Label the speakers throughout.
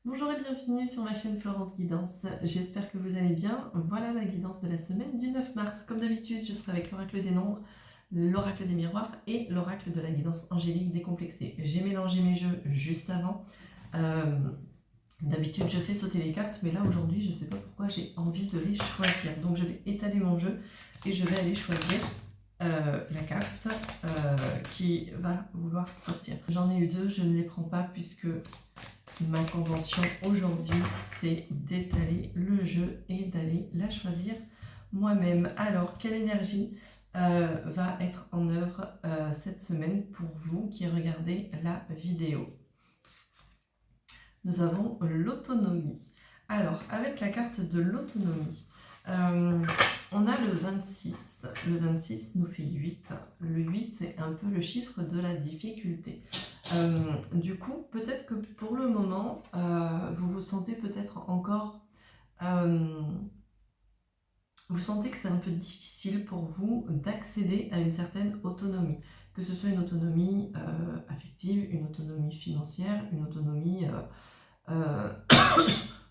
Speaker 1: Bonjour et bienvenue sur ma chaîne Florence Guidance, j'espère que vous allez bien. Voilà la guidance de la semaine du 9 mars. Comme d'habitude, je serai avec l'oracle des nombres, l'oracle des miroirs et l'oracle de la guidance angélique décomplexée. J'ai mélangé mes jeux juste avant. D'habitude, je fais sauter les cartes, mais là aujourd'hui, je ne sais pas pourquoi j'ai envie de les choisir. Donc je vais étaler mon jeu et je vais aller choisir la carte qui va vouloir sortir. J'en ai eu deux, je ne les prends pas puisque ma convention aujourd'hui, c'est d'étaler le jeu et d'aller la choisir moi-même. Alors, quelle énergie va être en œuvre cette semaine pour vous qui regardez la vidéo? Nous avons l'autonomie. Alors, avec la carte de l'autonomie, on a le 26. Le 26 nous fait 8. Le 8, c'est un peu le chiffre de la difficulté. Du coup, peut-être que pour le moment, vous vous sentez peut-être encore... vous sentez que c'est un peu difficile pour vous d'accéder à une certaine autonomie. Que ce soit une autonomie affective, une autonomie financière, une autonomie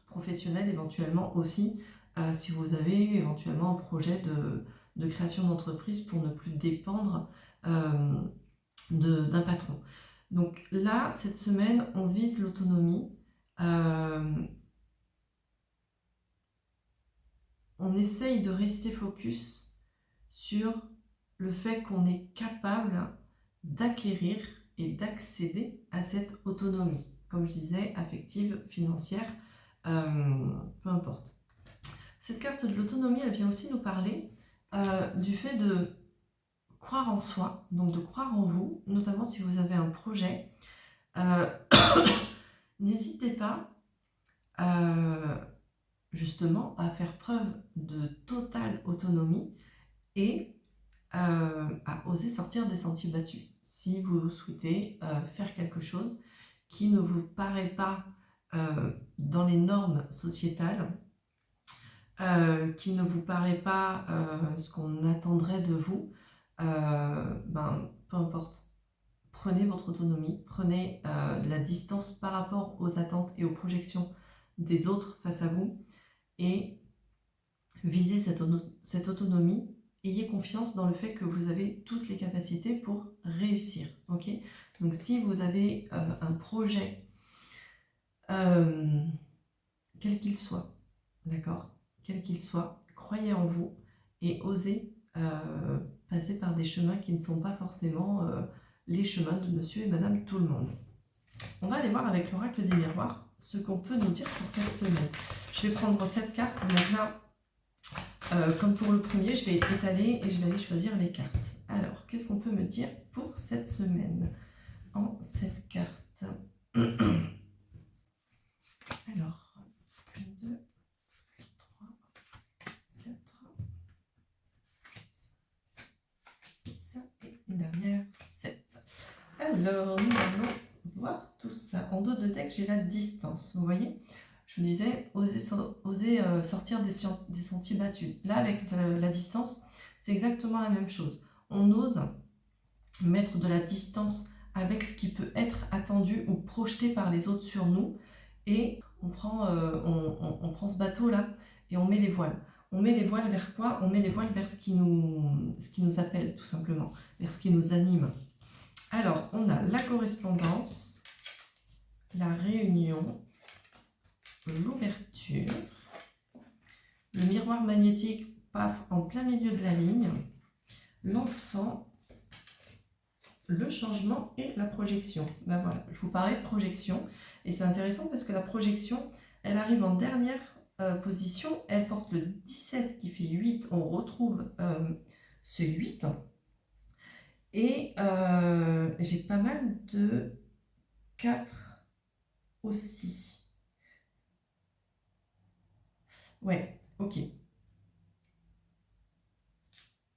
Speaker 1: professionnelle éventuellement aussi, si vous avez éventuellement un projet de création d'entreprise pour ne plus dépendre d'un patron. Donc là, cette semaine, on vise l'autonomie. On essaye de rester focus sur le fait qu'on est capable d'acquérir et d'accéder à cette autonomie. Comme je disais, affective, financière, peu importe. Cette carte de l'autonomie, elle vient aussi nous parler du fait de croire en soi, donc de croire en vous, notamment si vous avez un projet. N'hésitez pas justement à faire preuve de totale autonomie et à oser sortir des sentiers battus. Si vous souhaitez faire quelque chose qui ne vous paraît pas dans les normes sociétales, qui ne vous paraît pas ce qu'on attendrait de vous, peu importe. Prenez votre autonomie, prenez de la distance par rapport aux attentes et aux projections des autres face à vous et visez cette autonomie. Ayez confiance dans le fait que vous avez toutes les capacités pour réussir. Okay, donc si vous avez un projet, quel qu'il soit, d'accord, quel qu'il soit, croyez en vous et osez passer par des chemins qui ne sont pas forcément les chemins de monsieur et madame tout le monde. On va aller voir avec l'oracle des miroirs ce qu'on peut nous dire pour cette semaine. Je vais prendre cette carte. Donc là, comme pour le premier, je vais étaler et je vais aller choisir les cartes. Alors, qu'est-ce qu'on peut me dire pour cette semaine en cette carte? Alors, 1, 2, 3, 4, 6 et une dernière 7. Alors, nous allons voir tout ça. En dos de deck, j'ai la distance. Vous voyez, je vous disais, oser sortir des sentiers battus. Là, avec la distance, c'est exactement la même chose. On ose mettre de la distance avec ce qui peut être attendu ou projeté par les autres sur nous. Et on prend ce bateau-là et on met les voiles. On met les voiles vers quoi? On met les voiles vers ce qui nous appelle, tout simplement, vers ce qui nous anime. Alors, on a la correspondance, la réunion, l'ouverture, le miroir magnétique, paf, en plein milieu de la ligne, l'enfant, le changement et la projection. Ben voilà, je vous parlais de projection et c'est intéressant parce que la projection, elle arrive en dernière position, elle porte le 17 qui fait 8, on retrouve ce 8 et j'ai pas mal de 4 aussi. Ouais, ok.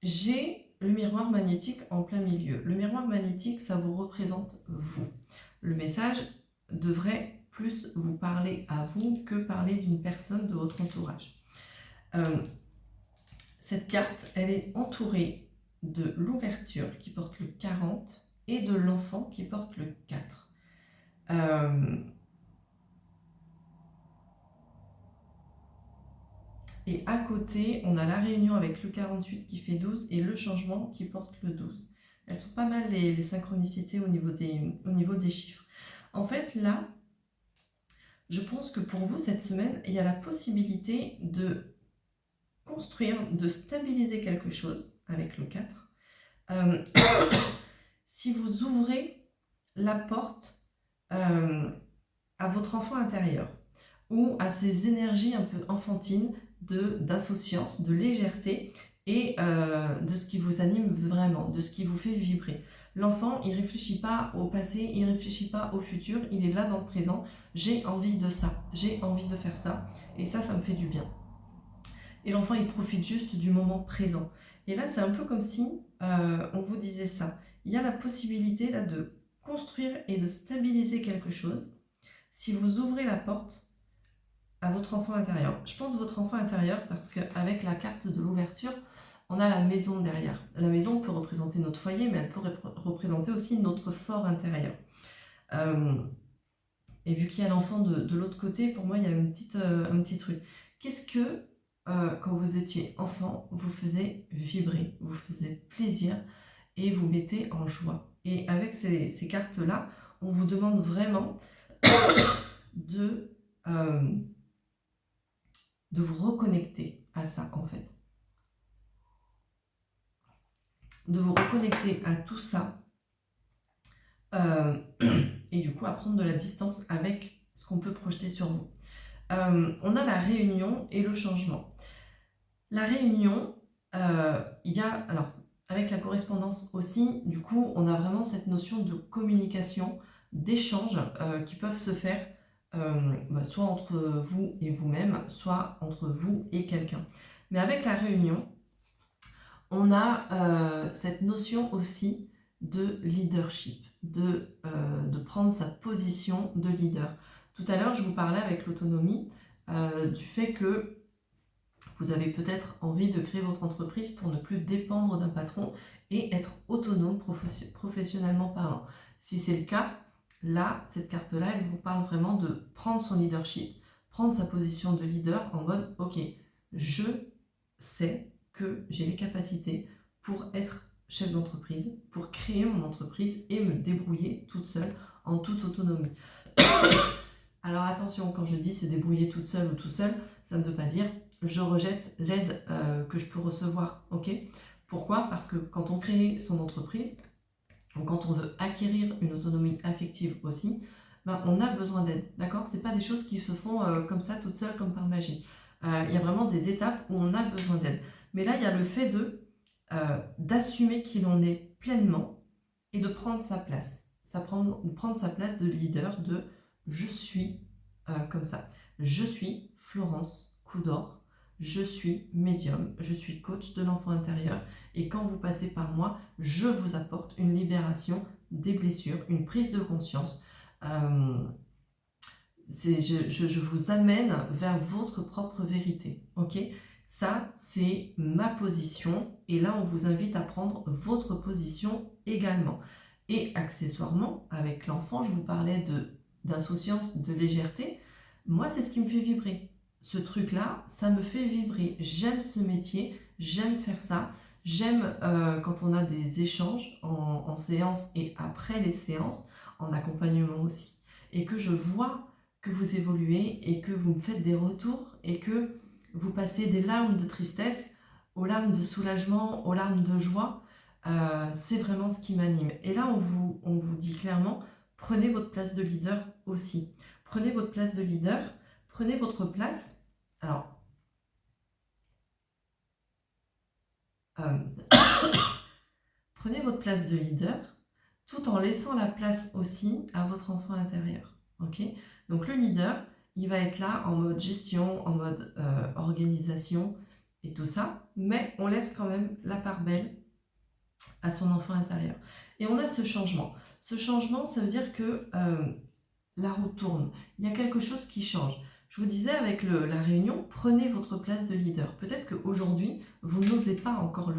Speaker 1: J'ai le miroir magnétique en plein milieu. Le miroir magnétique, ça vous représente vous. Le message devrait plus vous parler à vous que parler d'une personne de votre entourage. Cette carte, elle est entourée de l'ouverture qui porte le 40 et de l'enfant qui porte le 4. Et à côté, on a la réunion avec le 48 qui fait 12 et le changement qui porte le 12. Elles sont pas mal les synchronicités au niveau des chiffres. En fait, là, je pense que pour vous, cette semaine, il y a la possibilité de construire, de stabiliser quelque chose avec le 4. Si vous ouvrez la porte à votre enfant intérieur ou à ces énergies un peu enfantines d'insouciance, de légèreté et de ce qui vous anime vraiment, de ce qui vous fait vibrer. L'enfant, il ne réfléchit pas au passé, il ne réfléchit pas au futur, il est là dans le présent. J'ai envie de ça, j'ai envie de faire ça, et ça me fait du bien. Et l'enfant, il profite juste du moment présent. Et là, c'est un peu comme si on vous disait ça. Il y a la possibilité là de construire et de stabiliser quelque chose si vous ouvrez la porte à votre enfant intérieur. Je pense votre enfant intérieur parce qu'avec la carte de l'ouverture, on a la maison derrière. La maison peut représenter notre foyer, mais elle peut représenter aussi notre fort intérieur. Et vu qu'il y a l'enfant de l'autre côté, pour moi, il y a un petit truc. Qu'est-ce que, quand vous étiez enfant, vous faisait vibrer, vous faisait plaisir et vous mettez en joie? Et avec ces cartes-là, on vous demande vraiment de vous reconnecter à ça, en fait. De vous reconnecter à tout ça et du coup à prendre de la distance avec ce qu'on peut projeter sur vous. On a la réunion et le changement. La réunion, il y a, alors avec la correspondance aussi, du coup on a vraiment cette notion de communication, d'échange qui peuvent se faire soit entre vous et vous-même, soit entre vous et quelqu'un. Mais avec la réunion, on a cette notion aussi de leadership, de prendre sa position de leader. Tout à l'heure, je vous parlais avec l'autonomie du fait que vous avez peut-être envie de créer votre entreprise pour ne plus dépendre d'un patron et être autonome professionnellement parlant. Si c'est le cas, là, cette carte-là, elle vous parle vraiment de prendre son leadership, prendre sa position de leader en mode « Ok, je sais que j'ai les capacités pour être chef d'entreprise, pour créer mon entreprise et me débrouiller toute seule en toute autonomie. » Alors attention, quand je dis se débrouiller toute seule ou tout seul, ça ne veut pas dire je rejette l'aide que je peux recevoir, ok? Pourquoi? Parce que quand on crée son entreprise, ou quand on veut acquérir une autonomie affective aussi, ben, on a besoin d'aide, d'accord? C'est pas des choses qui se font comme ça, toutes seules, comme par magie. Il y a vraiment des étapes où on a besoin d'aide. Mais là, il y a le fait d'assumer qui l'on est pleinement et de prendre sa place. Prendre sa place de leader, de je suis comme ça. Je suis Florence Coudor, je suis médium, je suis coach de l'enfant intérieur et quand vous passez par moi, je vous apporte une libération des blessures, une prise de conscience. Je vous amène vers votre propre vérité, ok? Ça, c'est ma position et là, on vous invite à prendre votre position également. Et accessoirement, avec l'enfant, je vous parlais d'insouciance, de légèreté. Moi, c'est ce qui me fait vibrer. Ce truc-là, ça me fait vibrer. J'aime ce métier, j'aime faire ça. J'aime quand on a des échanges en séance et après les séances, en accompagnement aussi. Et que je vois que vous évoluez et que vous me faites des retours et que vous passez des larmes de tristesse aux larmes de soulagement, aux larmes de joie. C'est vraiment ce qui m'anime. Et là, on vous dit clairement, prenez votre place de leader aussi. Prenez votre place de leader, prenez votre place. Alors, prenez votre place de leader tout en laissant la place aussi à votre enfant intérieur. Ok ? Donc le leader, il va être là en mode gestion, en mode organisation et tout ça, mais on laisse quand même la part belle à son enfant intérieur. Et on a ce changement. Ce changement, ça veut dire que la roue tourne. Il y a quelque chose qui change. Je vous disais avec la réunion, prenez votre place de leader. Peut-être qu'aujourd'hui, vous n'osez pas encore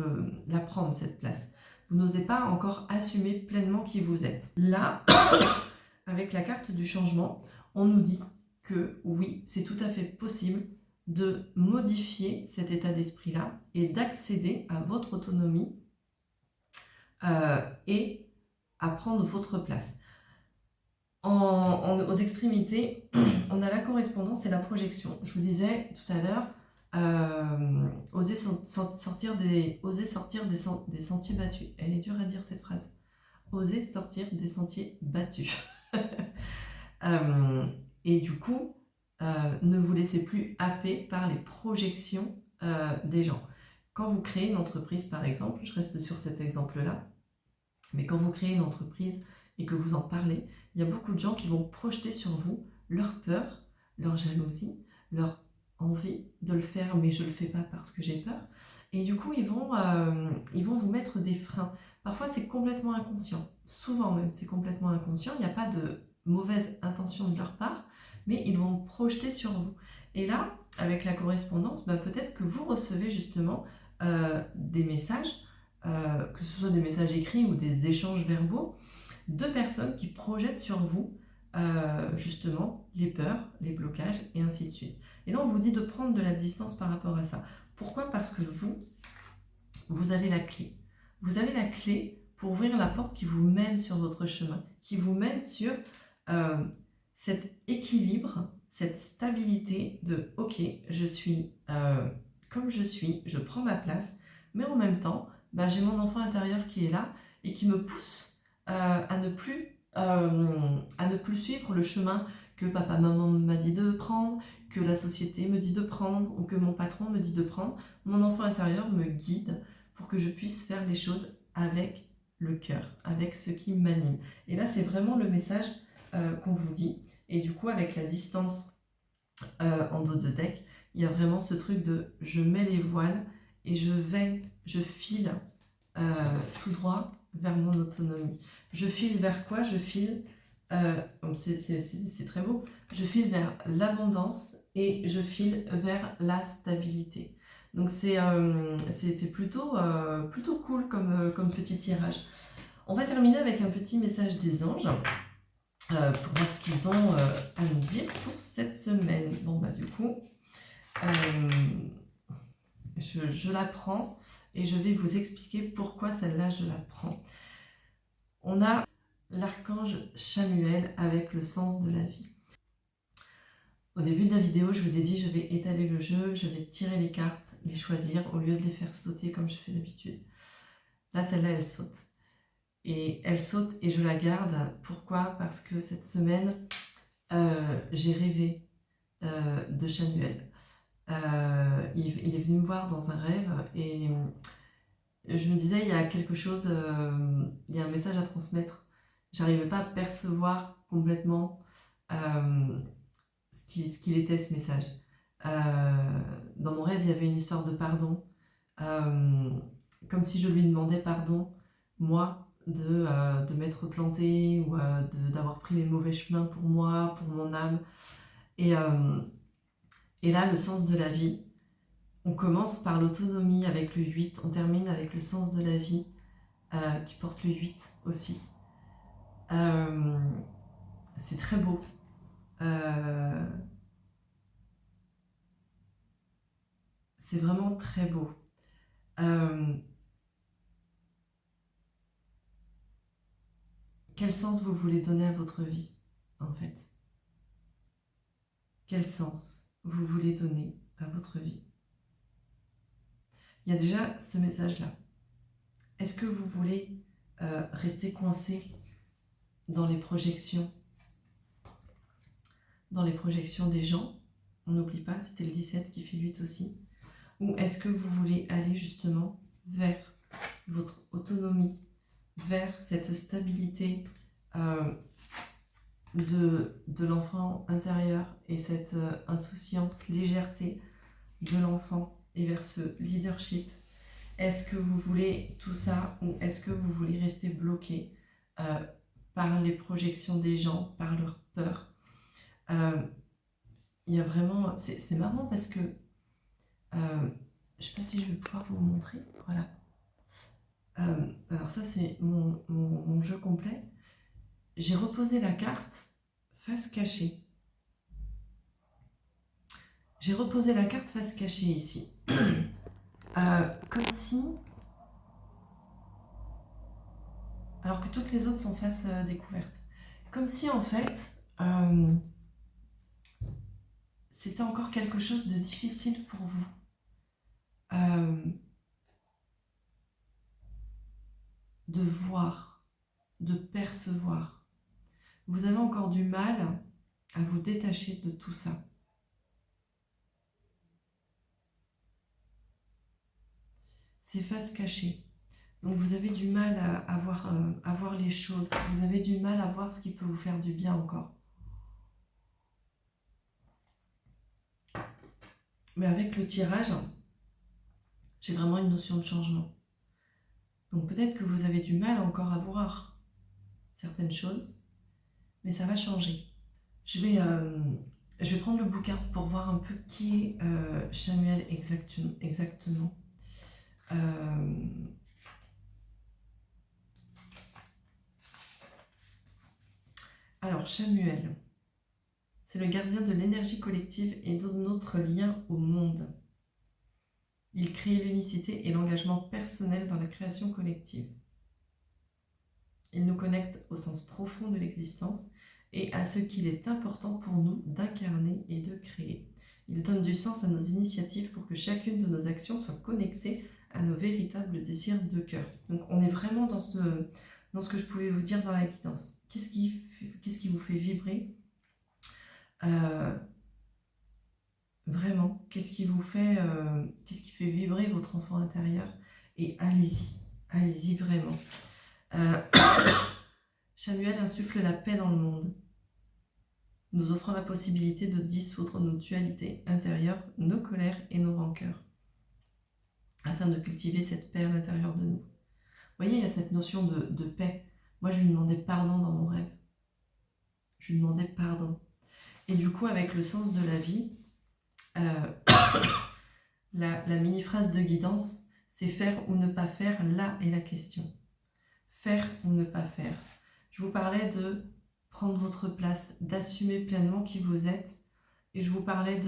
Speaker 1: la prendre, cette place. Vous n'osez pas encore assumer pleinement qui vous êtes. Là, avec la carte du changement, on nous dit que oui, c'est tout à fait possible de modifier cet état d'esprit-là et d'accéder à votre autonomie et à prendre votre place. Aux extrémités, on a la correspondance et la projection. Je vous disais tout à l'heure, oser sortir des sentiers battus. Elle est dure à dire cette phrase. Oser sortir des sentiers battus. Et du coup, ne vous laissez plus happer par les projections des gens. Quand vous créez une entreprise, par exemple, je reste sur cet exemple-là, mais quand vous créez une entreprise et que vous en parlez, il y a beaucoup de gens qui vont projeter sur vous leur peur, leur jalousie, leur envie de le faire, mais je ne le fais pas parce que j'ai peur. Et du coup, ils vont vous mettre des freins. Parfois, c'est complètement inconscient. Souvent même, c'est complètement inconscient. Il n'y a pas de mauvaise intention de leur part, mais ils vont projeter sur vous. Et là, avec la correspondance, peut-être que vous recevez justement des messages, que ce soit des messages écrits ou des échanges verbaux, de personnes qui projettent sur vous justement les peurs, les blocages et ainsi de suite. Et là, on vous dit de prendre de la distance par rapport à ça. Pourquoi ? Parce que vous avez la clé. Vous avez la clé pour ouvrir la porte qui vous mène sur votre chemin, qui vous mène sur cet équilibre, cette stabilité de « ok, je suis comme je suis, je prends ma place », mais en même temps, j'ai mon enfant intérieur qui est là et qui me pousse à ne plus suivre le chemin que papa, maman m'a dit de prendre, que la société me dit de prendre ou que mon patron me dit de prendre. Mon enfant intérieur me guide pour que je puisse faire les choses avec le cœur, avec ce qui m'anime. Et là, c'est vraiment le message qu'on vous dit. Et du coup, avec la distance en dos de deck, il y a vraiment ce truc de je mets les voiles et je file tout droit vers mon autonomie. Je file vers quoi ? Je file, c'est très beau, je file vers l'abondance et je file vers la stabilité. Donc c'est plutôt cool comme petit tirage. On va terminer avec un petit message des anges pour voir ce qu'ils ont à nous dire pour cette semaine. Bon du coup, je la prends et je vais vous expliquer pourquoi celle-là je la prends. On a l'archange Chamuel avec le sens de la vie. Au début de la vidéo, je vous ai dit je vais étaler le jeu, je vais tirer les cartes, les choisir au lieu de les faire sauter comme je fais d'habitude. Là, celle-là, elle saute. Et elle saute et je la garde. Pourquoi ? Parce que cette semaine, j'ai rêvé de Chamuel. Il est venu me voir dans un rêve et je me disais, il y a quelque chose, il y a un message à transmettre. J'arrivais pas à percevoir complètement ce qu'il était, ce message. Dans mon rêve, il y avait une histoire de pardon, comme si je lui demandais pardon, moi, de m'être plantée ou d'avoir pris les mauvais chemins pour moi, pour mon âme. Et là, le sens de la vie, on commence par l'autonomie avec le 8, on termine avec le sens de la vie qui porte le 8 aussi. C'est très beau. C'est vraiment très beau. Quel sens vous voulez donner à votre vie, en fait ? Quel sens vous voulez donner à votre vie ? Il y a déjà ce message-là. Est-ce que vous voulez rester coincé dans les projections des gens ? On n'oublie pas, c'était le 17 qui fait 8 aussi. Ou est-ce que vous voulez aller justement vers votre autonomie, vers cette stabilité de l'enfant intérieur et cette insouciance, légèreté de l'enfant et vers ce leadership? Est-ce que vous voulez tout ça ou est-ce que vous voulez rester bloqué par les projections des gens, par leur peur? Il y a vraiment... C'est marrant parce que je ne sais pas si je vais pouvoir vous montrer. Voilà. Alors ça, c'est mon jeu complet. J'ai reposé la carte face cachée. j'ai reposé la carte face cachée ici. Comme si... Alors que toutes les autres sont face découverte. Comme si en fait, c'était encore quelque chose de difficile pour vous. De voir, de percevoir. Vous avez encore du mal à vous détacher de tout ça. C'est face cachée. Donc vous avez du mal à voir les choses. Vous avez du mal à voir ce qui peut vous faire du bien encore. Mais avec le tirage, j'ai vraiment une notion de changement. Donc peut-être que vous avez du mal encore à voir certaines choses, mais ça va changer. Je vais prendre le bouquin pour voir un peu qui est Chamuel exactement. Alors, Chamuel, c'est le gardien de l'énergie collective et de notre lien au monde. Il crée l'unicité et l'engagement personnel dans la création collective. Il nous connecte au sens profond de l'existence et à ce qu'il est important pour nous d'incarner et de créer. Il donne du sens à nos initiatives pour que chacune de nos actions soit connectée à nos véritables désirs de cœur. Donc on est vraiment dans ce que je pouvais vous dire dans la guidance. Qu'est-ce qui vous fait vibrer vraiment, qu'est-ce qui fait vibrer votre enfant intérieur? Et allez-y vraiment. Chamuel insuffle la paix dans le monde, nous offrant la possibilité de dissoudre nos dualités intérieures, nos colères et nos rancœurs, afin de cultiver cette paix à l'intérieur de nous. Vous voyez, il y a cette notion de paix. Moi, je lui demandais pardon dans mon rêve. Je lui demandais pardon. Et du coup, avec le sens de la vie, la mini-phrase de guidance, c'est faire ou ne pas faire, là est la question. Faire ou ne pas faire. Je vous parlais de prendre votre place, d'assumer pleinement qui vous êtes. Et je vous parlais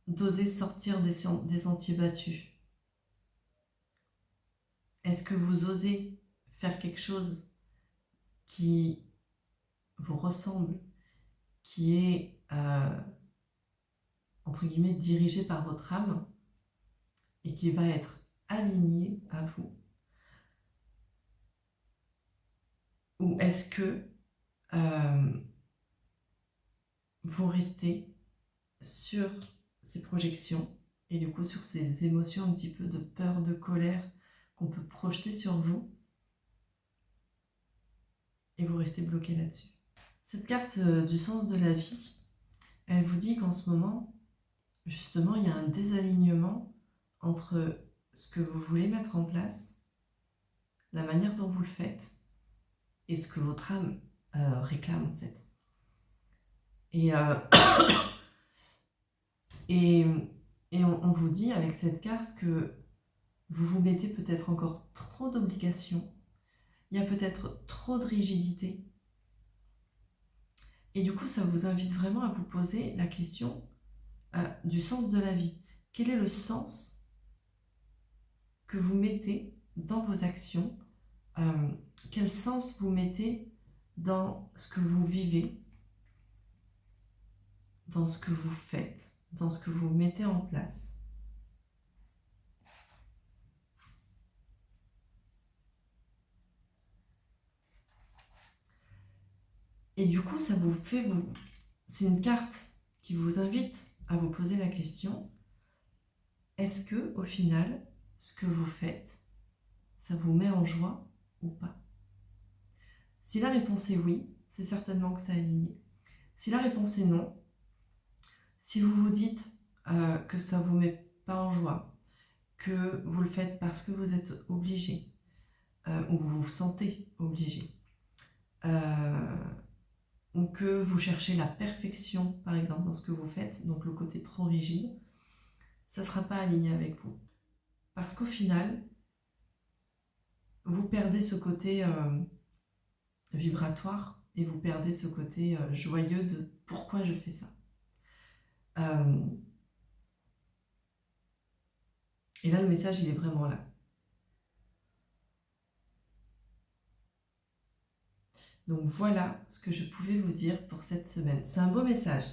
Speaker 1: d'oser sortir des sentiers battus. Est-ce que vous osez faire quelque chose qui vous ressemble, qui est, entre guillemets, dirigé par votre âme et qui va être aligné à vous? Ou est-ce que vous restez sur ces projections et du coup sur ces émotions un petit peu de peur, de colère qu'on peut projeter sur vous et vous restez bloqué là-dessus? Cette carte du sens de la vie, elle vous dit qu'en ce moment, justement, il y a un désalignement entre ce que vous voulez mettre en place, la manière dont vous le faites et ce que votre âme réclame en fait. Et on vous dit avec cette carte que vous vous mettez peut-être encore trop d'obligations, il y a peut-être trop de rigidité. Et du coup, ça vous invite vraiment à vous poser la question du sens de la vie. Quel est le sens que vous mettez dans vos actions? Quel sens vous mettez dans ce que vous vivez, dans ce que vous faites, dans ce que vous mettez en place? Et du coup, ça vous fait c'est une carte qui vous invite à vous poser la question, est-ce que au final, ce que vous faites, ça vous met en joie ou pas? Si la réponse est oui, c'est certainement que ça a aligné. Si la réponse est non, si vous vous dites que ça ne vous met pas en joie, que vous le faites parce que vous êtes obligé, ou vous vous sentez obligé, ou que vous cherchez la perfection, par exemple, dans ce que vous faites, donc le côté trop rigide, ça ne sera pas aligné avec vous. Parce qu'au final, vous perdez ce côté vibratoire et vous perdez ce côté joyeux de pourquoi je fais ça. Et là, le message, il est vraiment là. Donc voilà ce que je pouvais vous dire pour cette semaine. C'est un beau message.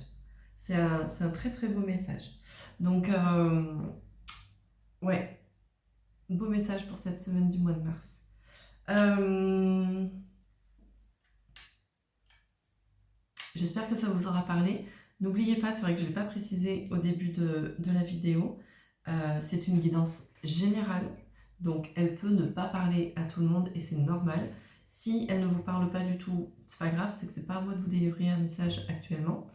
Speaker 1: C'est un très très beau message. Donc, ouais, beau message pour cette semaine du mois de mars. J'espère que ça vous aura parlé. N'oubliez pas, c'est vrai que je ne l'ai pas précisé au début de la vidéo, c'est une guidance générale, donc elle peut ne pas parler à tout le monde et c'est normal. Si elle ne vous parle pas du tout, c'est pas grave, c'est que c'est pas à moi de vous délivrer un message actuellement.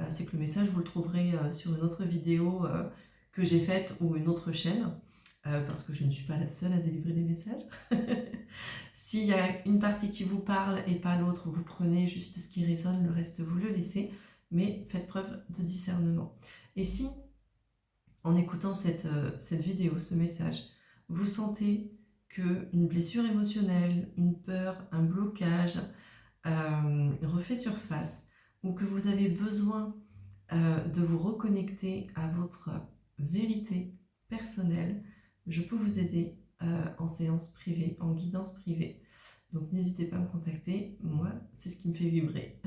Speaker 1: C'est que le message, vous le trouverez sur une autre vidéo que j'ai faite ou une autre chaîne, parce que je ne suis pas la seule à délivrer des messages. S'il y a une partie qui vous parle et pas l'autre, vous prenez juste ce qui résonne, le reste vous le laissez, mais faites preuve de discernement. Et si, en écoutant cette vidéo, ce message, vous sentez qu'une blessure émotionnelle, une peur, un blocage refait surface, ou que vous avez besoin de vous reconnecter à votre vérité personnelle, je peux vous aider en séance privée, en guidance privée. Donc n'hésitez pas à me contacter, moi c'est ce qui me fait vibrer.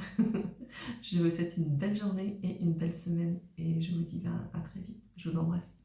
Speaker 1: Je vous souhaite une belle journée et une belle semaine et je vous dis à très vite. Je vous embrasse.